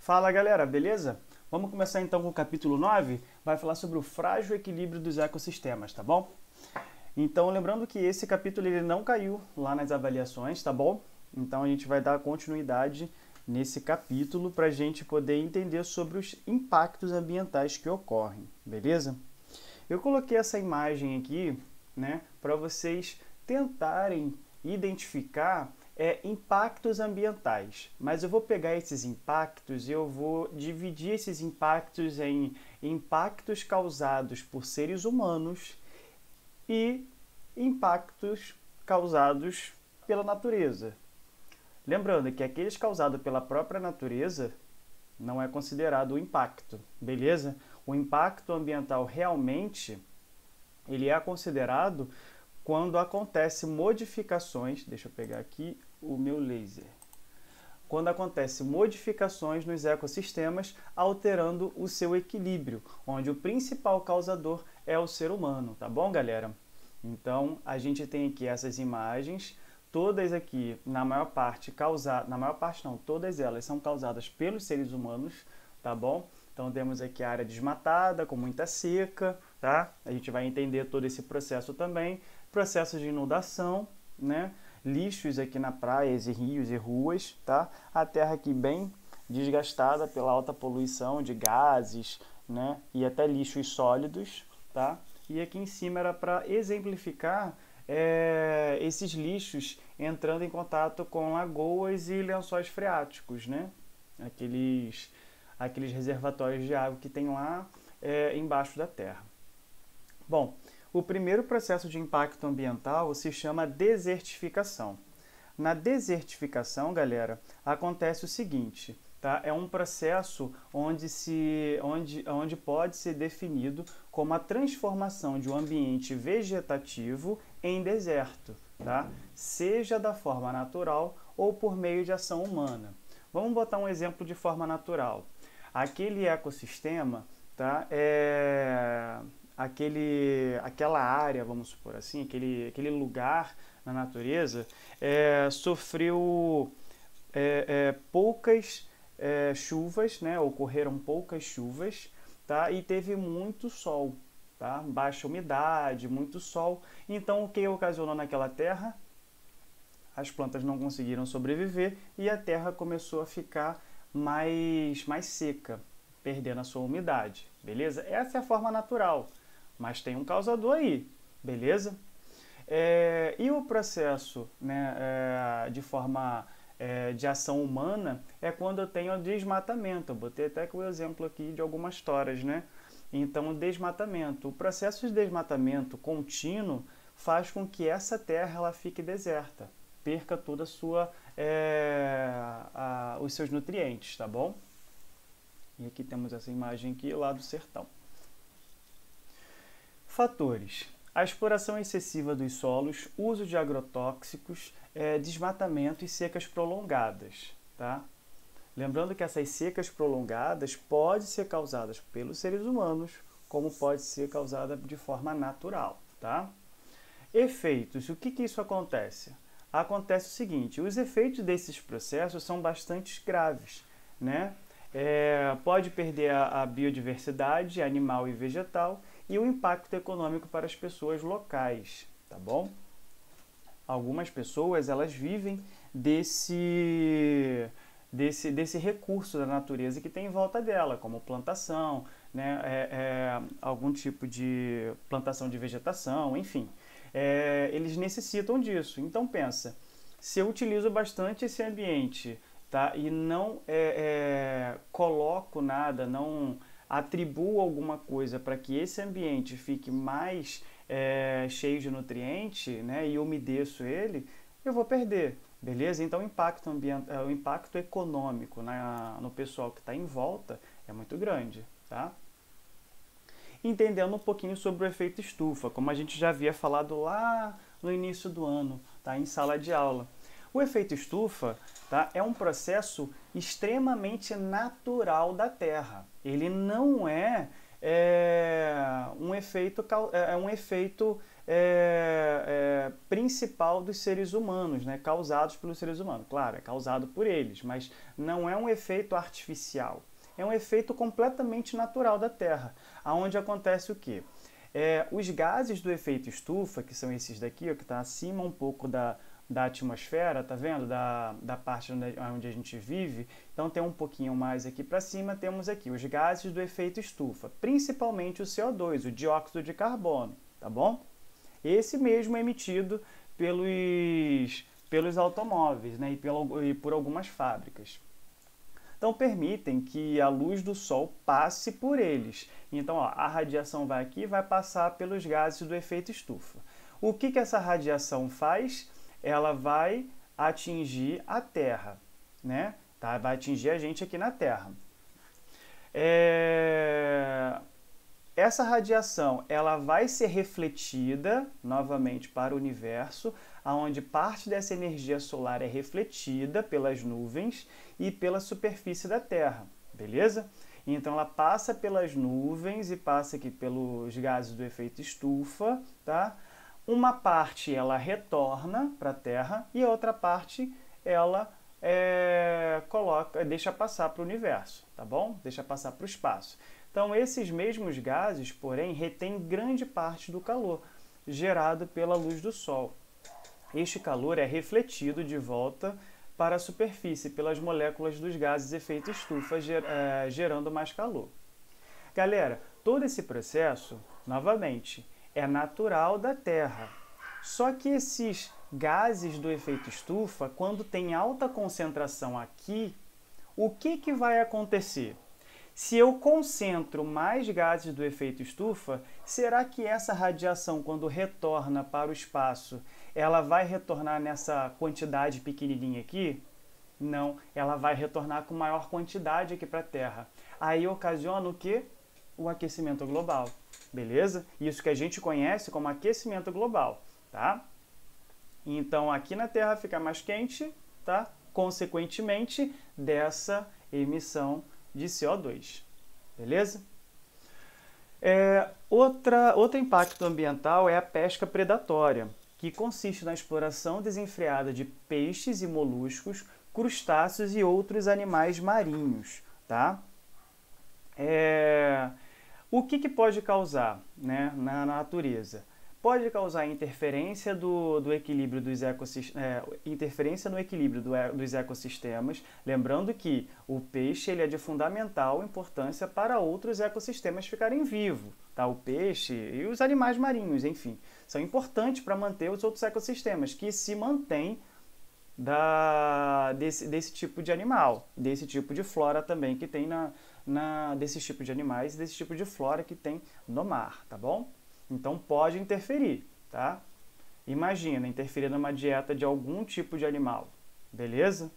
Fala galera, beleza? Vamos começar então com o capítulo 9, vai falar sobre o frágil equilíbrio dos ecossistemas, tá bom? Então lembrando que esse capítulo ele não caiu lá nas avaliações, tá bom? Então a gente vai dar continuidade nesse capítulo para a gente poder entender sobre os impactos ambientais que ocorrem, beleza? Eu coloquei essa imagem aqui, né, para vocês tentarem identificar impactos ambientais, mas eu vou pegar esses impactos e eu vou dividir esses impactos em impactos causados por seres humanos e impactos causados pela natureza. Lembrando que aqueles causados pela própria natureza não é considerado o impacto, beleza? O impacto ambiental realmente ele é considerado quando acontecem modificações, deixa eu pegar aqui o meu laser. Quando acontecem modificações nos ecossistemas, alterando o seu equilíbrio, onde o principal causador é o ser humano, tá bom, galera? Então, a gente tem aqui essas imagens, todas aqui, todas elas são causadas pelos seres humanos, tá bom? Então, temos aqui a área desmatada, com muita seca, tá? A gente vai entender todo esse processo também. Processos de inundação, né? Lixos aqui na praias e rios e ruas, tá? A terra aqui bem desgastada pela alta poluição de gases, né? E até lixos sólidos, tá? E aqui em cima era para exemplificar esses lixos entrando em contato com lagoas e lençóis freáticos, né? Aqueles reservatórios de água que tem lá embaixo da terra. Bom, o primeiro processo de impacto ambiental se chama desertificação. Na desertificação, galera, acontece o seguinte, tá? É um processo onde pode ser definido como a transformação de um ambiente vegetativo em deserto, tá? Seja da forma natural ou por meio de ação humana. Vamos botar um exemplo de forma natural. Aquele ecossistema, tá? Aquela área, vamos supor assim, aquele lugar na natureza sofreu poucas chuvas, né? Ocorreram poucas chuvas, tá? E teve muito sol, tá? Baixa umidade, muito sol. Então, o que ocasionou naquela terra? As plantas não conseguiram sobreviver e a terra começou a ficar mais seca, perdendo a sua umidade, beleza? Essa é a forma natural. Mas tem um causador aí, beleza? E o processo, né, de ação humana é quando eu tenho o desmatamento. Eu botei até o exemplo aqui de algumas toras, né? Então, o desmatamento. O processo de desmatamento contínuo faz com que essa terra ela fique deserta, perca toda os seus nutrientes, tá bom? E aqui temos essa imagem aqui lá do sertão. Fatores: a exploração excessiva dos solos, uso de agrotóxicos, desmatamento e secas prolongadas, tá? Lembrando que essas secas prolongadas podem ser causadas pelos seres humanos, como pode ser causada de forma natural, tá? Efeitos: o que isso acontece? Acontece o seguinte: os efeitos desses processos são bastante graves, né? Pode perder a biodiversidade animal e vegetal e o impacto econômico para as pessoas locais, tá bom? Algumas pessoas elas vivem desse recurso da natureza que tem em volta dela, como plantação, né? Algum tipo de plantação de vegetação, enfim. Eles necessitam disso. Então pensa, se eu utilizo bastante esse ambiente, tá? E não coloco nada, não atribuo alguma coisa para que esse ambiente fique mais cheio de nutriente, né? E umedeço ele, eu vou perder, beleza? Então o impacto econômico no pessoal que está em volta é muito grande, tá? Entendendo um pouquinho sobre o efeito estufa, como a gente já havia falado lá no início do ano, tá? Em sala de aula. O efeito estufa, tá, é um processo extremamente natural da Terra. Ele não é principal dos seres humanos, né? Causados pelos seres humanos. Claro, é causado por eles, mas não é um efeito artificial. É um efeito completamente natural da Terra, onde acontece o quê? Os gases do efeito estufa, que são esses daqui, ó, que está acima um pouco da atmosfera, tá vendo? Da parte onde a gente vive. Então tem um pouquinho mais aqui para cima, temos aqui os gases do efeito estufa, principalmente o CO2, o dióxido de carbono, tá bom? Esse mesmo é emitido pelos automóveis, né? E por algumas fábricas. Então permitem que a luz do Sol passe por eles. Então, ó, a radiação vai aqui e vai passar pelos gases do efeito estufa. O que essa radiação faz? Ela vai atingir a Terra, né? Tá? Vai atingir a gente aqui na Terra. Essa radiação ela vai ser refletida novamente para o universo, onde parte dessa energia solar é refletida pelas nuvens e pela superfície da Terra, beleza? Então ela passa pelas nuvens e passa aqui pelos gases do efeito estufa, tá? Uma parte ela retorna para a Terra e a outra parte ela deixa passar para o universo, tá bom? Deixa passar para o espaço. Então esses mesmos gases, porém, retêm grande parte do calor gerado pela luz do Sol. Este calor é refletido de volta para a superfície pelas moléculas dos gases de efeito estufa, gerando mais calor. Galera, todo esse processo, novamente, é natural da Terra. Só que esses gases do efeito estufa, quando tem alta concentração aqui, o que vai acontecer? Se eu concentro mais gases do efeito estufa, será que essa radiação, quando retorna para o espaço, ela vai retornar nessa quantidade pequenininha aqui? Não, ela vai retornar com maior quantidade aqui para a Terra. Aí ocasiona o quê? O aquecimento global, beleza? Isso que a gente conhece como aquecimento global, tá? Então aqui na Terra fica mais quente, tá? Consequentemente dessa emissão de CO2, beleza? Outro impacto ambiental é a pesca predatória, que consiste na exploração desenfreada de peixes e moluscos, crustáceos e outros animais marinhos, tá? O que pode causar, né, na natureza? Pode causar interferência do equilíbrio dos interferência no equilíbrio dos ecossistemas, lembrando que o peixe ele é de fundamental importância para outros ecossistemas ficarem vivos, tá? O peixe e os animais marinhos, enfim, são importantes para manter os outros ecossistemas que se mantêm desse tipo de animal, desse tipo de flora também que tem desses tipos de animais e desse tipo de flora que tem no mar, tá bom? Então pode interferir, tá? Imagina, interferir numa dieta de algum tipo de animal, beleza?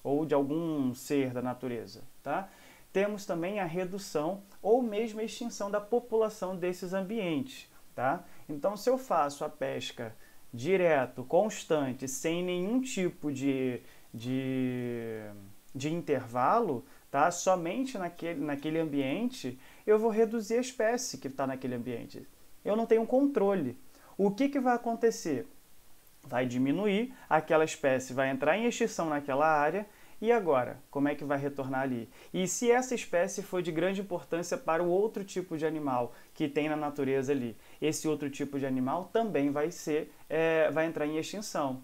Ou de algum ser da natureza, tá? Temos também a redução ou mesmo a extinção da população desses ambientes, tá? Então se eu faço a pesca direto, constante, sem nenhum tipo de intervalo, tá? Somente naquele ambiente, eu vou reduzir a espécie que está naquele ambiente. Eu não tenho controle. O que vai acontecer? Vai diminuir, aquela espécie vai entrar em extinção naquela área, e agora, como é que vai retornar ali? E se essa espécie for de grande importância para o outro tipo de animal que tem na natureza ali? Esse outro tipo de animal também vai entrar em extinção.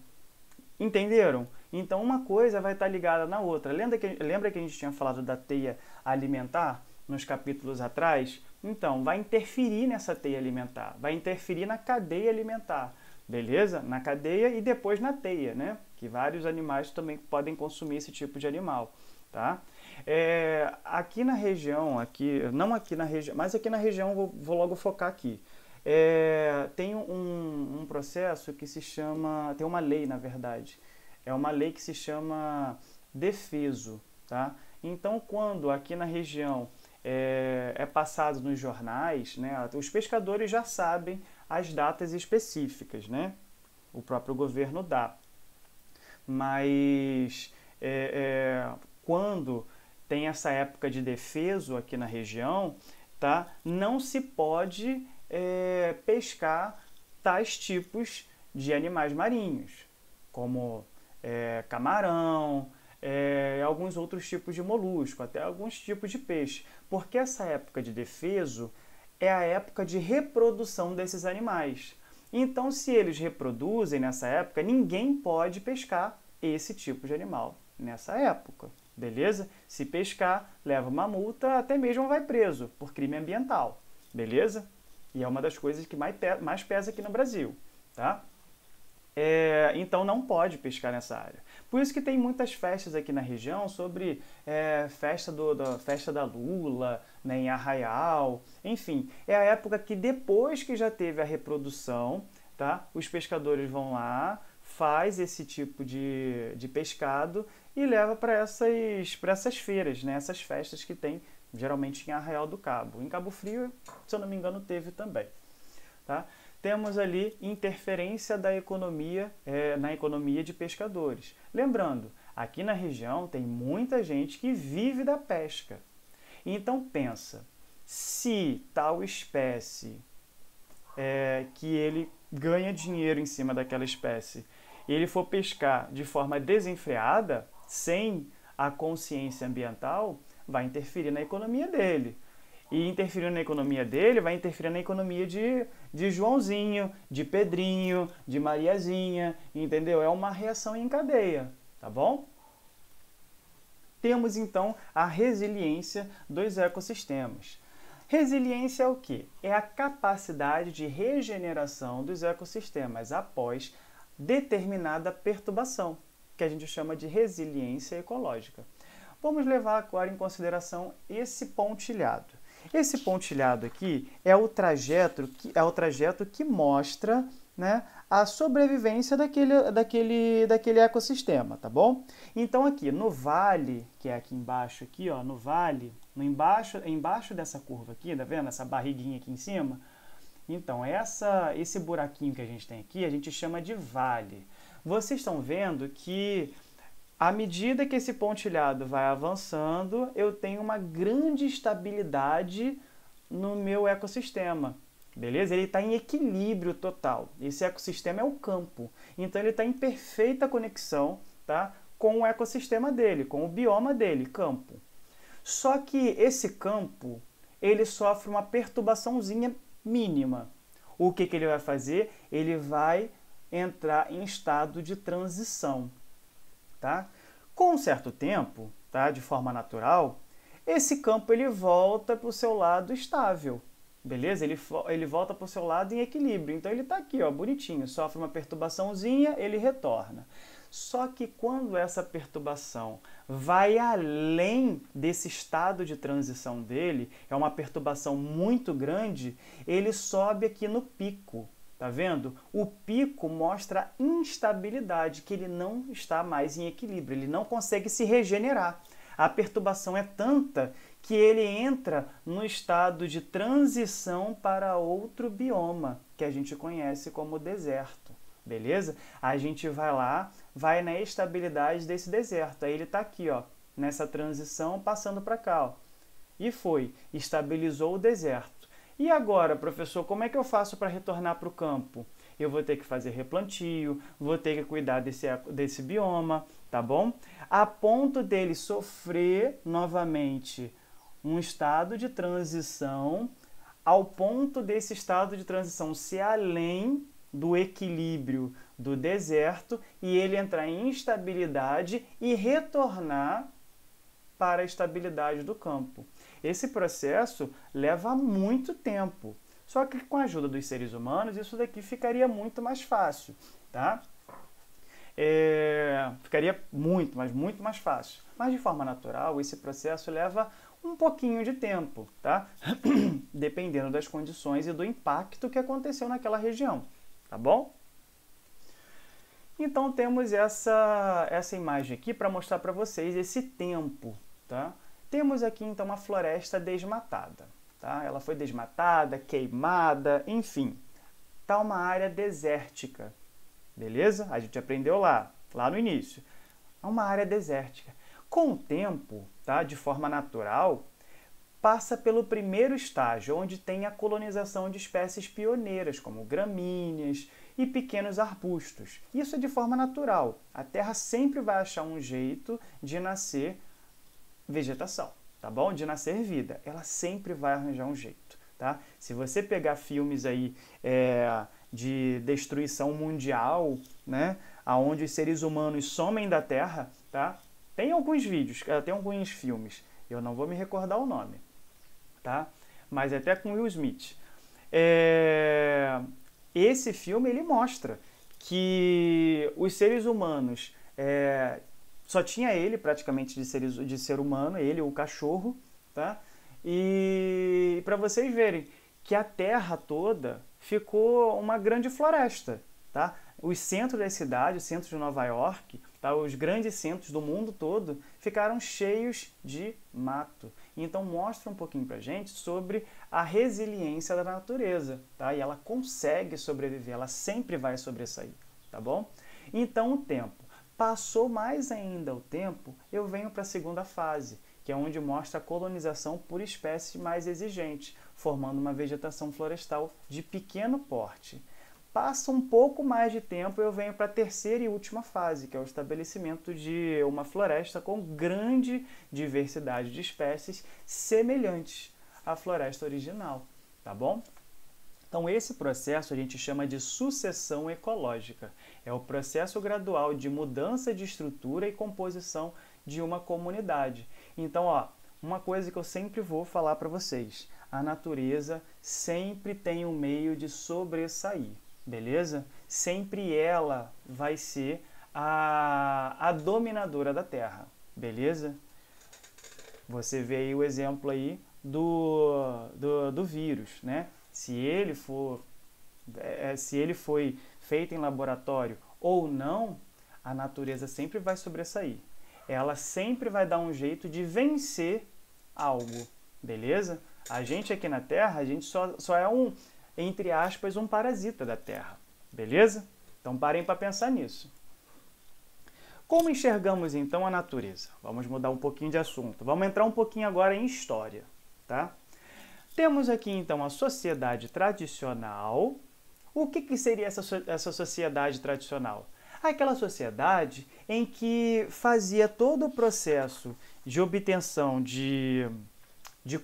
Entenderam? Então uma coisa vai estar ligada na outra. Lembra que a gente tinha falado da teia alimentar nos capítulos atrás? Então, vai interferir nessa teia alimentar, vai interferir na cadeia alimentar, beleza? Na cadeia e depois na teia, né? Que vários animais também podem consumir esse tipo de animal, tá? Aqui na região, não aqui na região, mas aqui na região vou logo focar aqui. Tem um processo que se chama, tem uma lei na verdade, é uma lei que se chama Defeso, tá? Então, quando aqui na região é passado nos jornais, né? Os pescadores já sabem as datas específicas, né? O próprio governo dá. Mas quando tem essa época de defeso aqui na região, tá? Não se pode pescar tais tipos de animais marinhos, como camarão, alguns outros tipos de molusco, até alguns tipos de peixe, porque essa época de defeso é a época de reprodução desses animais. Então, se eles reproduzem nessa época, ninguém pode pescar esse tipo de animal nessa época, beleza? Se pescar, leva uma multa, até mesmo vai preso por crime ambiental, beleza? E é uma das coisas que mais pesa aqui no Brasil, tá? Então não pode pescar nessa área. Por isso que tem muitas festas aqui na região sobre festa da lula, né, em Arraial, enfim. É a época que depois que já teve a reprodução, tá, os pescadores vão lá, faz esse tipo de pescado e leva para essas feiras, né, essas festas que tem geralmente em Arraial do Cabo. Em Cabo Frio, se eu não me engano, teve também, tá? Temos ali interferência da economia, na economia de pescadores. Lembrando, aqui na região tem muita gente que vive da pesca. Então pensa, se tal espécie que ele ganha dinheiro em cima daquela espécie, ele for pescar de forma desenfreada, sem a consciência ambiental, vai interferir na economia dele. E interferindo na economia dele, vai interferir na economia de Joãozinho, de Pedrinho, de Mariazinha, entendeu? É uma reação em cadeia, tá bom? Temos, então, a resiliência dos ecossistemas. Resiliência é o quê? É a capacidade de regeneração dos ecossistemas após determinada perturbação, que a gente chama de resiliência ecológica. Vamos levar agora em consideração esse pontilhado. Esse pontilhado aqui é o trajeto que mostra, né, a sobrevivência daquele ecossistema, tá bom? Então aqui no vale, que é aqui embaixo, aqui, ó, no vale, embaixo dessa curva aqui, tá vendo? Essa barriguinha aqui em cima. Então esse buraquinho que a gente tem aqui, a gente chama de vale. Vocês estão vendo que à medida que esse pontilhado vai avançando, eu tenho uma grande estabilidade no meu ecossistema, beleza? Ele está em equilíbrio total. Esse ecossistema é o campo, então ele está em perfeita conexão, tá, com o ecossistema dele, com o bioma dele, campo. Só que esse campo, ele sofre uma perturbaçãozinha mínima. O que ele vai fazer? Ele vai entrar em estado de transição. Tá? Com um certo tempo, tá? De forma natural, esse campo ele volta para o seu lado estável, beleza? Ele volta para o seu lado em equilíbrio. Então ele está aqui, ó, bonitinho, sofre uma perturbaçãozinha, ele retorna. Só que quando essa perturbação vai além desse estado de transição dele, é uma perturbação muito grande, ele sobe aqui no pico. Tá vendo? O pico mostra instabilidade, que ele não está mais em equilíbrio, ele não consegue se regenerar. A perturbação é tanta que ele entra no estado de transição para outro bioma, que a gente conhece como deserto, beleza? A gente vai lá, vai na estabilidade desse deserto, aí ele está aqui, ó, nessa transição, passando para cá, ó. E foi, estabilizou o deserto. E agora, professor, como é que eu faço para retornar para o campo? Eu vou ter que fazer replantio, vou ter que cuidar desse bioma, tá bom? A ponto dele sofrer novamente um estado de transição, ao ponto desse estado de transição ser além do equilíbrio do deserto e ele entrar em instabilidade e retornar para a estabilidade do campo. Esse processo leva muito tempo, só que com a ajuda dos seres humanos isso daqui ficaria muito mais fácil, tá? Ficaria muito, mas muito mais fácil. Mas de forma natural esse processo leva um pouquinho de tempo, tá? Dependendo das condições e do impacto que aconteceu naquela região, tá bom? Então temos essa imagem aqui para mostrar para vocês esse tempo, tá? Temos aqui então uma floresta desmatada, tá? Ela foi desmatada, queimada, enfim, tá uma área desértica, beleza? A gente aprendeu lá no início. É uma área desértica. Com o tempo, tá? De forma natural, passa pelo primeiro estágio, onde tem a colonização de espécies pioneiras, como gramíneas e pequenos arbustos. Isso é de forma natural. A Terra sempre vai achar um jeito de nascer vegetação, tá bom? De nascer vida. Ela sempre vai arranjar um jeito, tá? Se você pegar filmes aí de destruição mundial, né, onde os seres humanos somem da Terra, tá? Tem alguns vídeos, tem alguns filmes, eu não vou me recordar o nome, tá? Mas até com Will Smith. Esse filme ele mostra que os seres humanos, só tinha ele praticamente de ser humano, ele, o cachorro, tá? E para vocês verem que a Terra toda ficou uma grande floresta, tá? Os centros da cidade, o centro de Nova York, tá? Os grandes centros do mundo todo ficaram cheios de mato. Então mostra um pouquinho pra gente sobre a resiliência da natureza, tá? E ela consegue sobreviver, ela sempre vai sobressair, tá bom? Então o tempo. Passou mais ainda o tempo, eu venho para a segunda fase, que é onde mostra a colonização por espécies mais exigentes, formando uma vegetação florestal de pequeno porte. Passa um pouco mais de tempo, eu venho para a terceira e última fase, que é o estabelecimento de uma floresta com grande diversidade de espécies semelhantes à floresta original, tá bom? Então esse processo a gente chama de sucessão ecológica. É o processo gradual de mudança de estrutura e composição de uma comunidade. Então, uma coisa que eu sempre vou falar para vocês, a natureza sempre tem um meio de sobressair. Beleza? Sempre ela vai ser a dominadora da Terra, beleza? Você vê aí o exemplo aí do vírus, né? Se ele foi feito em laboratório ou não, a natureza sempre vai sobressair. Ela sempre vai dar um jeito de vencer algo, beleza? A gente aqui na Terra, a gente só é entre aspas, um parasita da Terra, beleza? Então parem para pensar nisso. Como enxergamos então a natureza? Vamos mudar um pouquinho de assunto. Vamos entrar um pouquinho agora em história, tá? Temos aqui então a sociedade tradicional. O que seria essa sociedade tradicional? Aquela sociedade em que fazia todo o processo de obtenção de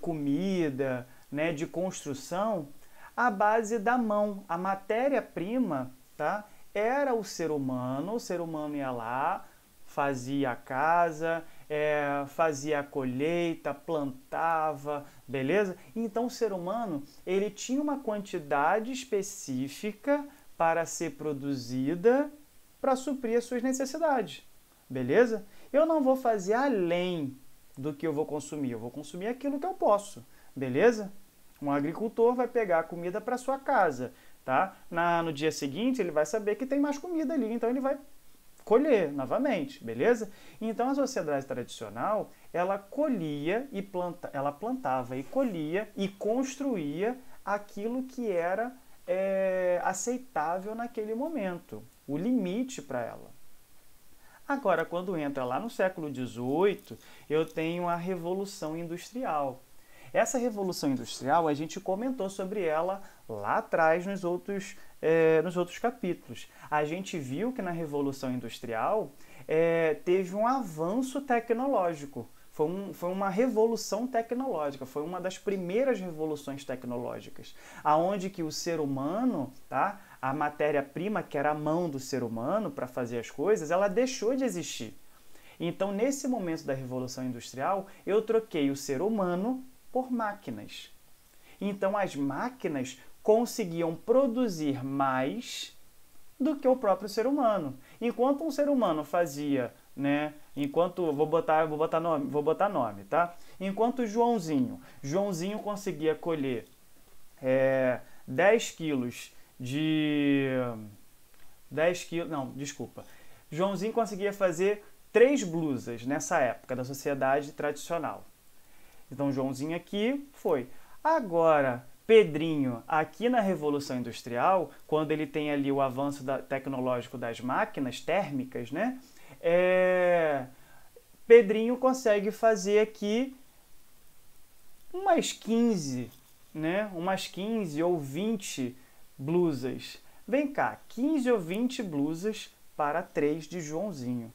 comida, né, de construção, à base da mão. A matéria-prima, tá, era o ser humano ia lá, fazia a casa, fazia a colheita, plantava, beleza? Então o ser humano ele tinha uma quantidade específica para ser produzida para suprir as suas necessidades, beleza? Eu não vou fazer além do que eu vou consumir aquilo que eu posso, beleza? Um agricultor vai pegar a comida para sua casa, tá? No dia seguinte ele vai saber que tem mais comida ali, então ele vai colher novamente, beleza? Então a sociedade tradicional, ela ela plantava e colhia e construía aquilo que era aceitável naquele momento, o limite para ela. Agora, quando entra lá no século XVIII, eu tenho a Revolução Industrial. Essa Revolução Industrial, a gente comentou sobre ela lá atrás nos outros capítulos. A gente viu que na Revolução Industrial teve um avanço tecnológico. Foi uma revolução tecnológica, foi uma das primeiras revoluções tecnológicas, aonde que o ser humano, tá, a matéria-prima, que era a mão do ser humano para fazer as coisas, ela deixou de existir. Então, nesse momento da Revolução Industrial, eu troquei o ser humano por máquinas. Então, as máquinas conseguiam produzir mais do que o próprio ser humano. Enquanto um ser humano fazia, né? Vou botar nome, tá? Enquanto Joãozinho conseguia colher 10 quilos de... Joãozinho conseguia fazer 3 blusas nessa época da sociedade tradicional. Então, Joãozinho aqui foi. Agora, Pedrinho, aqui na Revolução Industrial, quando ele tem ali o avanço tecnológico das máquinas térmicas, né? Pedrinho consegue fazer aqui umas 15, né? Umas 15 ou 20 blusas. Vem cá, 15 ou 20 blusas para 3 de Joãozinho.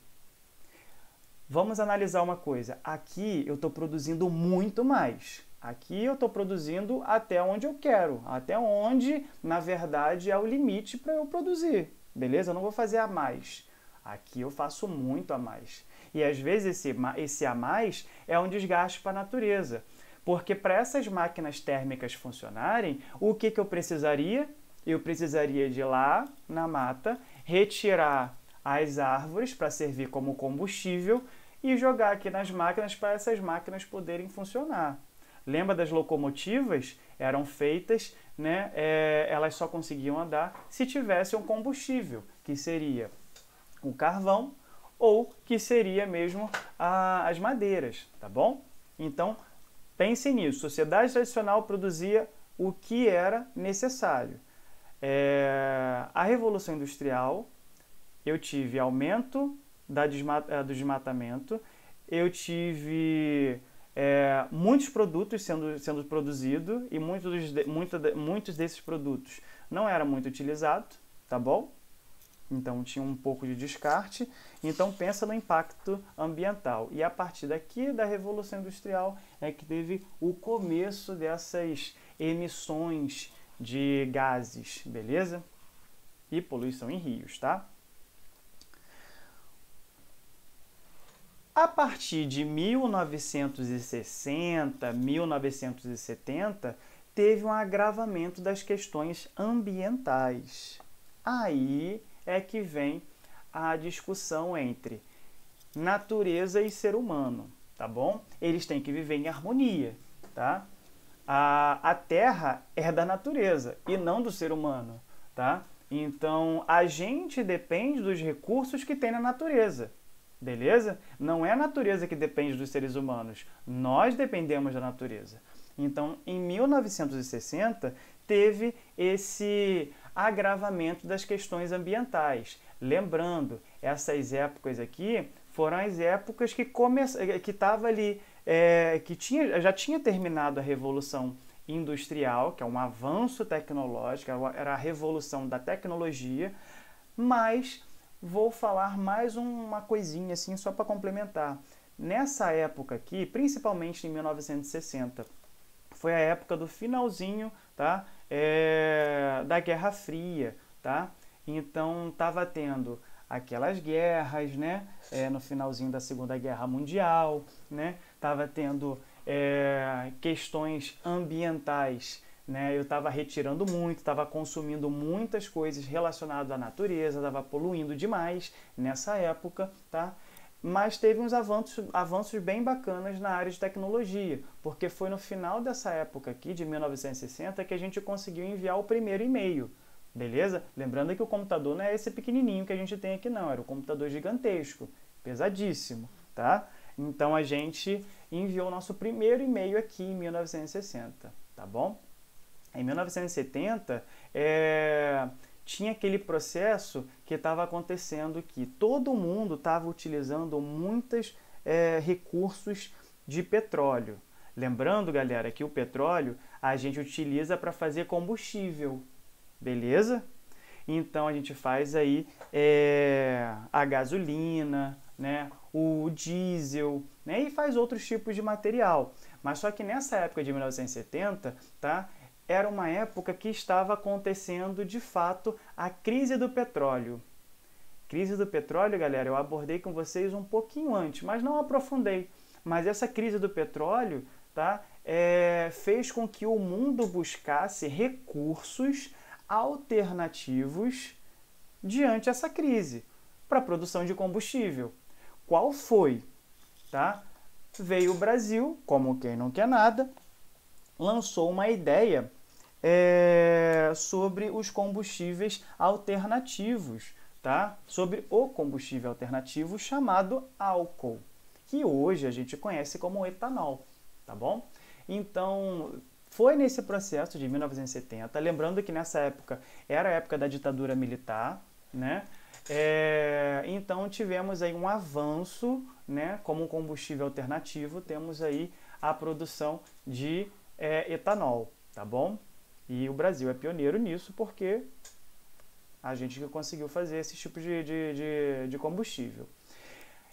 Vamos analisar uma coisa. Aqui eu estou produzindo muito mais. Aqui eu estou produzindo até onde eu quero, até onde, na verdade, é o limite para eu produzir. Beleza? Eu não vou fazer a mais. Aqui eu faço muito a mais. E às vezes esse a mais é um desgaste para a natureza. Porque para essas máquinas térmicas funcionarem, o que eu precisaria? Eu precisaria de ir lá na mata, retirar as árvores para servir como combustível e jogar aqui nas máquinas para essas máquinas poderem funcionar. Lembra das locomotivas? Eram feitas, né? Elas só conseguiam andar se tivesse um combustível, que seria o carvão ou que seria mesmo as madeiras, tá bom? Então, pense nisso. A sociedade tradicional produzia o que era necessário. A Revolução Industrial, eu tive aumento do desmatamento, eu tive muitos produtos sendo produzidos e muitos desses produtos não eram muito utilizados, tá bom? Então tinha um pouco de descarte. Então pensa no impacto ambiental. E a partir daqui da Revolução Industrial é que teve o começo dessas emissões de gases, beleza? E poluição em rios, tá? A partir de 1960, 1970, teve um agravamento das questões ambientais. Aí é que vem a discussão entre natureza e ser humano, tá bom? Eles têm que viver em harmonia, tá? A Terra é da natureza e não do ser humano, tá? Então, a gente depende dos recursos que tem na natureza. Beleza? Não é a natureza que depende dos seres humanos. Nós dependemos da natureza. Então, em 1960, teve esse agravamento das questões ambientais. Lembrando, essas épocas aqui foram as épocas que estava ali, já tinha terminado a Revolução Industrial, que é um avanço tecnológico, era a revolução da tecnologia, mas vou falar mais uma coisinha assim só para complementar. Nessa época aqui, principalmente em 1960, foi a época do finalzinho, tá? Da Guerra Fria, tá? Então estava tendo aquelas guerras, né? No finalzinho da Segunda Guerra Mundial, né? Tava tendo questões ambientais, né? Eu estava retirando muito, estava consumindo muitas coisas relacionadas à natureza, estava poluindo demais nessa época, tá? Mas teve uns avanços bem bacanas na área de tecnologia, porque foi no final dessa época aqui, de 1960, que a gente conseguiu enviar o primeiro e-mail, beleza? Lembrando que o computador não é esse pequenininho que a gente tem aqui não, era um computador gigantesco, pesadíssimo, tá? Então a gente enviou o nosso primeiro e-mail aqui em 1960, tá bom? Em 1970, tinha aquele processo que estava acontecendo que todo mundo estava utilizando muitos recursos de petróleo. Lembrando, galera, que o petróleo a gente utiliza para fazer combustível, beleza? Então a gente faz aí a gasolina, né, o diesel, né, e faz outros tipos de material. Mas só que nessa época de 1970, tá? Era uma época que estava acontecendo, de fato, a crise do petróleo. Crise do petróleo, galera, eu abordei com vocês um pouquinho antes, mas não aprofundei. Mas essa crise do petróleo, tá, fez com que o mundo buscasse recursos alternativos diante dessa crise para a produção de combustível. Qual foi? Tá? Veio o Brasil, como quem não quer nada, lançou uma ideia sobre os combustíveis alternativos, tá? Sobre o combustível alternativo chamado álcool, que hoje a gente conhece como etanol, tá bom? Então, foi nesse processo de 1970, lembrando que nessa época era a época da ditadura militar, né? Então tivemos aí um avanço, né? Como um combustível alternativo, temos aí a produção de é etanol, tá bom? E o Brasil é pioneiro nisso porque a gente conseguiu fazer esse tipo de combustível.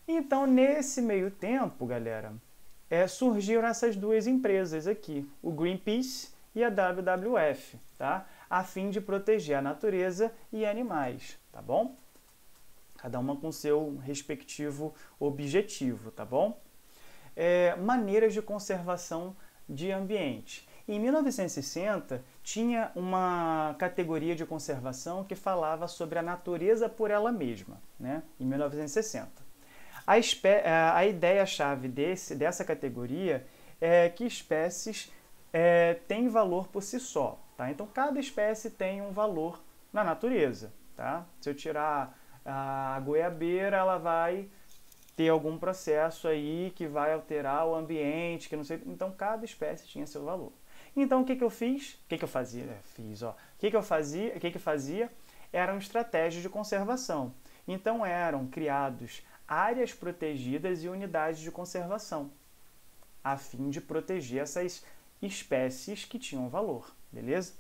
Então, nesse meio tempo, galera, surgiram essas duas empresas aqui, o Greenpeace e a WWF, tá? A fim de proteger a natureza e animais, tá bom? Cada uma com seu respectivo objetivo, tá bom? Maneiras de conservação de ambiente. Em 1960, tinha uma categoria de conservação que falava sobre a natureza por ela mesma, né? Em 1960. A ideia-chave dessa categoria é que espécies têm valor por si só, tá? Então, cada espécie tem um valor na natureza, tá? Se eu tirar a goiabeira, ela vai ter algum processo aí que vai alterar o ambiente, que não sei. Então, cada espécie tinha seu valor. Então, o que eu fiz? O que eu fazia? O que eu fazia? Eram estratégias de conservação. Então, eram criados áreas protegidas e unidades de conservação, a fim de proteger essas espécies que tinham valor, beleza?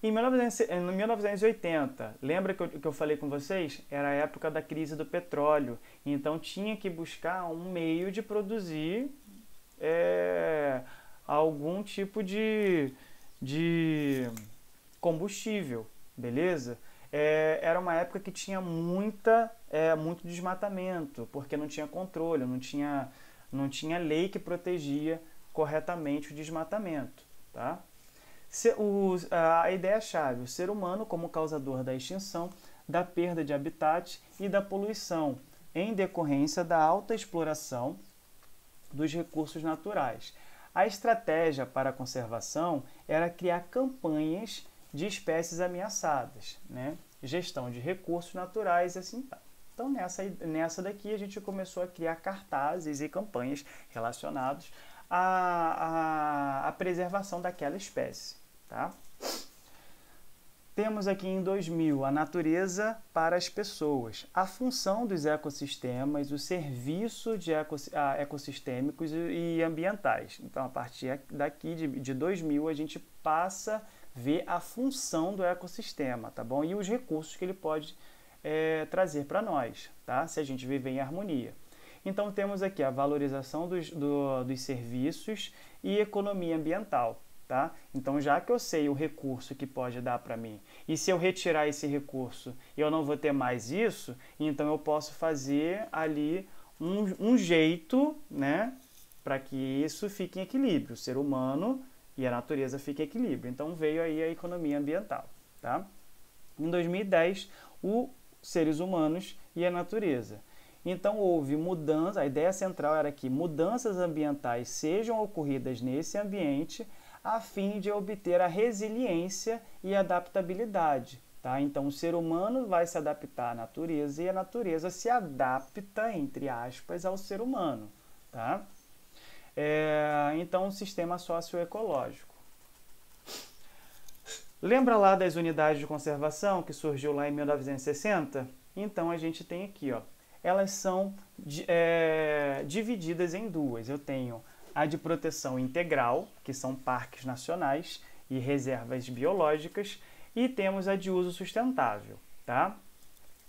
Em 1980, lembra que eu falei com vocês? Era a época da crise do petróleo, então tinha que buscar um meio de produzir algum tipo de combustível, beleza? Era uma época que tinha muito desmatamento, porque não tinha controle, não tinha lei que protegia corretamente o desmatamento, tá? A ideia-chave, o ser humano como causador da extinção, da perda de habitat e da poluição, em decorrência da alta exploração dos recursos naturais. A estratégia para a conservação era criar campanhas de espécies ameaçadas, né? Gestão de recursos naturais e assim tá. Então, nessa daqui, a gente começou a criar cartazes e campanhas relacionados à preservação daquela espécie, tá? Temos aqui em 2000 a natureza para as pessoas, a função dos ecossistemas, o serviço ecossistêmicos e ambientais. Então, a partir daqui de 2000, a gente passa a ver a função do ecossistema, tá bom? E os recursos que ele pode trazer para nós, tá? Se a gente viver em harmonia. Então, temos aqui a valorização dos serviços e economia ambiental. Tá? Então, já que eu sei o recurso que pode dar para mim, e se eu retirar esse recurso eu não vou ter mais isso, então eu posso fazer ali um jeito, né, para que isso fique em equilíbrio, o ser humano e a natureza fiquem em equilíbrio. Então, veio aí a economia ambiental. Tá? Em 2010, os seres humanos e a natureza. Então, houve mudança, a ideia central era que mudanças ambientais sejam ocorridas nesse ambiente a fim de obter a resiliência e adaptabilidade. Tá? Então, o ser humano vai se adaptar à natureza e a natureza se adapta, entre aspas, ao ser humano. Tá? Então, o sistema socioecológico. Lembra lá das unidades de conservação que surgiu lá em 1960? Então, a gente tem aqui, ó, elas são divididas em duas. Eu tenho a de proteção integral, que são parques nacionais e reservas biológicas, e temos a de uso sustentável, tá?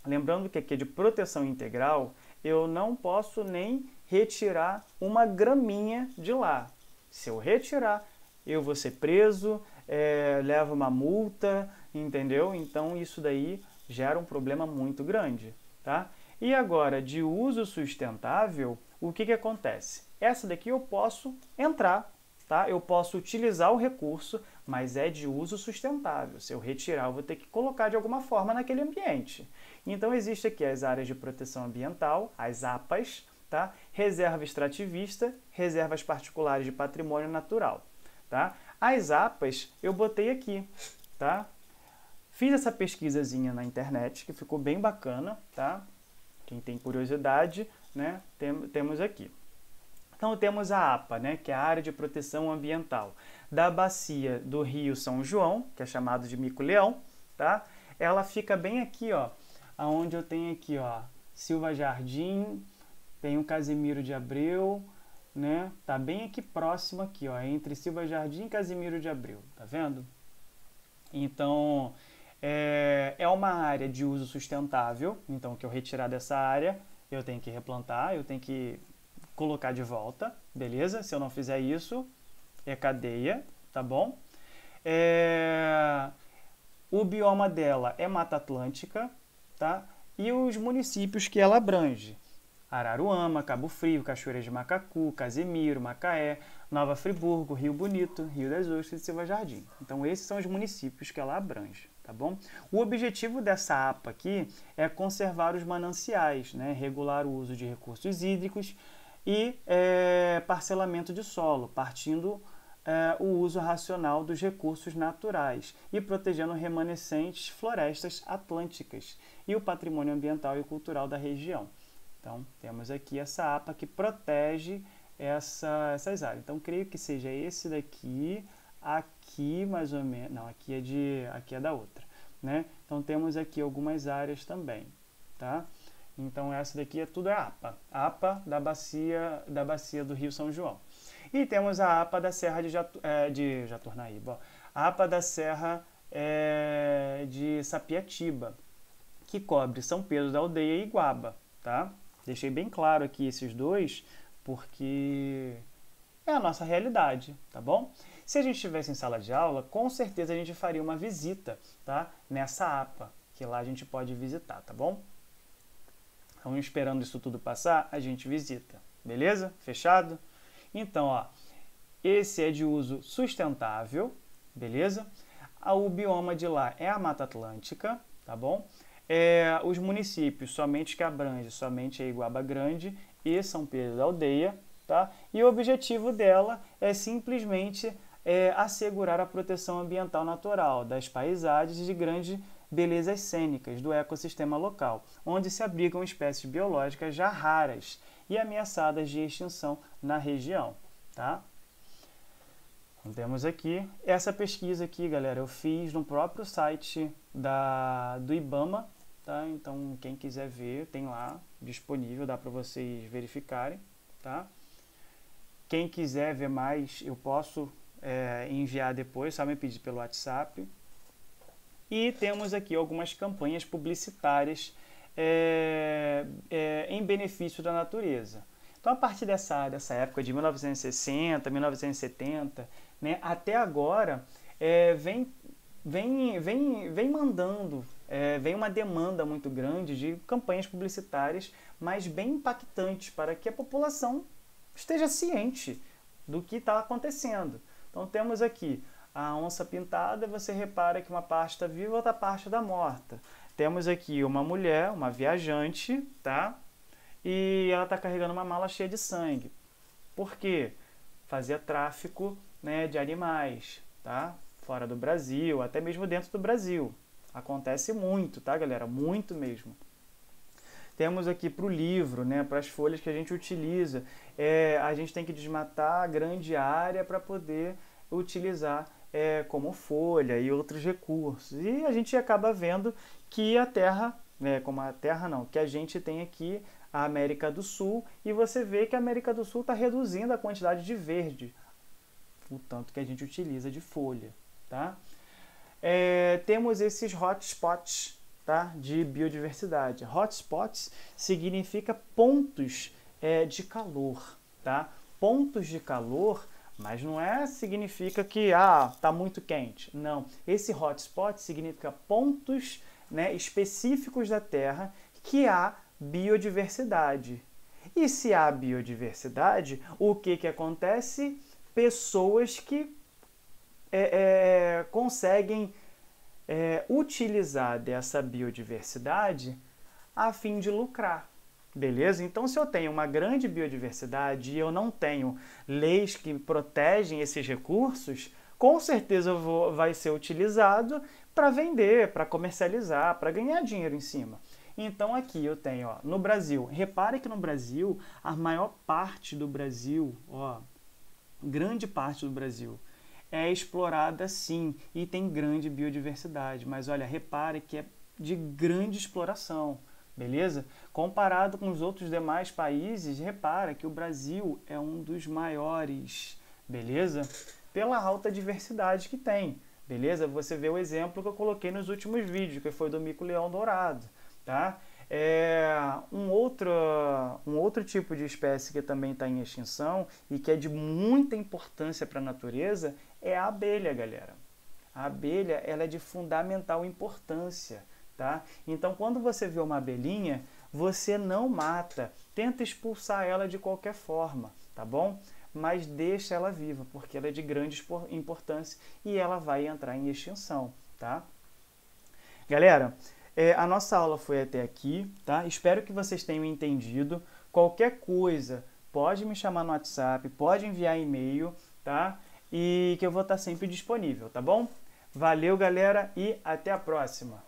Lembrando que aqui de proteção integral, eu não posso nem retirar uma graminha de lá. Se eu retirar, eu vou ser preso, levo uma multa, entendeu? Então, isso daí gera um problema muito grande, tá? E agora, de uso sustentável, o que acontece? Essa daqui eu posso entrar, tá? Eu posso utilizar o recurso, mas é de uso sustentável. Se eu retirar, eu vou ter que colocar de alguma forma naquele ambiente. Então, existe aqui as áreas de proteção ambiental, as APAs, tá? Reserva extrativista, reservas particulares de patrimônio natural, tá? As APAs eu botei aqui, tá? Fiz essa pesquisazinha na internet, que ficou bem bacana, tá? Quem tem curiosidade, né? Temos aqui. Então, temos a APA, né, que é a Área de Proteção Ambiental da Bacia do Rio São João, que é chamado de Mico-Leão, tá? Ela fica bem aqui, ó, onde eu tenho aqui, ó, Silva Jardim, tem o Casimiro de Abreu, né? Tá bem aqui próximo aqui, ó, entre Silva Jardim e Casimiro de Abreu, tá vendo? Então, é uma área de uso sustentável, então que eu retirar dessa área, eu tenho que replantar, eu tenho que colocar de volta, beleza? Se eu não fizer isso, é cadeia, tá bom? O bioma dela é Mata Atlântica, tá? E os municípios que ela abrange: Araruama, Cabo Frio, Cachoeira de Macacu, Casimiro, Macaé, Nova Friburgo, Rio Bonito, Rio das Ostras e Silva Jardim. Então, esses são os municípios que ela abrange, tá bom? O objetivo dessa APA aqui é conservar os mananciais, né? Regular o uso de recursos hídricos e parcelamento de solo, partindo o uso racional dos recursos naturais e protegendo remanescentes florestas atlânticas e o patrimônio ambiental e cultural da região. Então, temos aqui essa APA que protege essas áreas. Então, creio que seja esse daqui, aqui mais ou menos. Não, aqui é da outra, né? Então, temos aqui algumas áreas também, tá? Então, essa daqui tudo é APA. APA da bacia do Rio São João. E temos a APA da Serra de Jaturnaíba, a APA da Serra de Sapiatiba, que cobre São Pedro da Aldeia e Iguaba, tá? Deixei bem claro aqui esses dois, porque é a nossa realidade, tá bom? Se a gente estivesse em sala de aula, com certeza a gente faria uma visita, tá? Nessa APA, que lá a gente pode visitar, tá bom? Então, esperando isso tudo passar, a gente visita, beleza? Fechado? Então, ó, esse é de uso sustentável, beleza? O bioma de lá é a Mata Atlântica, tá bom? Os municípios somente que abrange somente a Iguaba Grande e São Pedro da Aldeia, tá? E o objetivo dela é simplesmente assegurar a proteção ambiental natural das paisagens de grandes belezas cênicas do ecossistema local, onde se abrigam espécies biológicas já raras e ameaçadas de extinção na região, tá? Então, temos aqui essa pesquisa aqui, galera, eu fiz no próprio site do IBAMA, tá? Então, quem quiser ver, tem lá disponível, dá para vocês verificarem, tá? Quem quiser ver mais, eu posso enviar depois, só me pedir pelo WhatsApp. E temos aqui algumas campanhas publicitárias em benefício da natureza. Então, a partir dessa época de 1960, 1970, né, até agora, vem mandando, vem uma demanda muito grande de campanhas publicitárias, mas bem impactantes, para que a população esteja ciente do que está acontecendo. Então, temos aqui a onça pintada, você repara que uma parte está viva e outra parte está morta. Temos aqui uma mulher, uma viajante, tá? E ela está carregando uma mala cheia de sangue. Por quê? Fazia tráfico, né, de animais, tá? Fora do Brasil, até mesmo dentro do Brasil. Acontece muito, tá, galera? Muito mesmo. Temos aqui para o livro, né, para as folhas que a gente utiliza. A gente tem que desmatar grande área para poder utilizar como folha e outros recursos. E a gente acaba vendo que a terra, que a gente tem aqui a América do Sul, e você vê que a América do Sul está reduzindo a quantidade de verde, o tanto que a gente utiliza de folha, tá? Temos esses hotspots, tá, de biodiversidade. Hotspots significa pontos de calor, tá? Pontos de calor, mas não significa que tá muito quente. Não, esse hotspot significa pontos, né, específicos da Terra que há biodiversidade. E se há biodiversidade, o que acontece? Pessoas que conseguem utilizar dessa biodiversidade a fim de lucrar. Beleza? Então, se eu tenho uma grande biodiversidade e eu não tenho leis que protegem esses recursos, com certeza vai ser utilizado para vender, para comercializar, para ganhar dinheiro em cima. Então, aqui eu tenho, ó, no Brasil, repare que no Brasil, a maior parte do Brasil, grande parte do Brasil, é explorada sim e tem grande biodiversidade. Mas olha, repare que é de grande exploração, beleza? Comparado com os outros demais países, repara que o Brasil é um dos maiores, beleza? Pela alta diversidade que tem, beleza? Você vê o exemplo que eu coloquei nos últimos vídeos, que foi do mico-leão dourado, tá? Um outro tipo de espécie que também está em extinção e que é de muita importância para a natureza é a abelha, galera. A abelha, ela é de fundamental importância, tá? Então, quando você vê uma abelhinha, você não mata, tenta expulsar ela de qualquer forma, tá bom? Mas deixa ela viva, porque ela é de grande importância e ela vai entrar em extinção, tá? Galera, a nossa aula foi até aqui, tá? Espero que vocês tenham entendido. Qualquer coisa, pode me chamar no WhatsApp, pode enviar e-mail, tá? E que eu vou estar sempre disponível, tá bom? Valeu, galera, e até a próxima!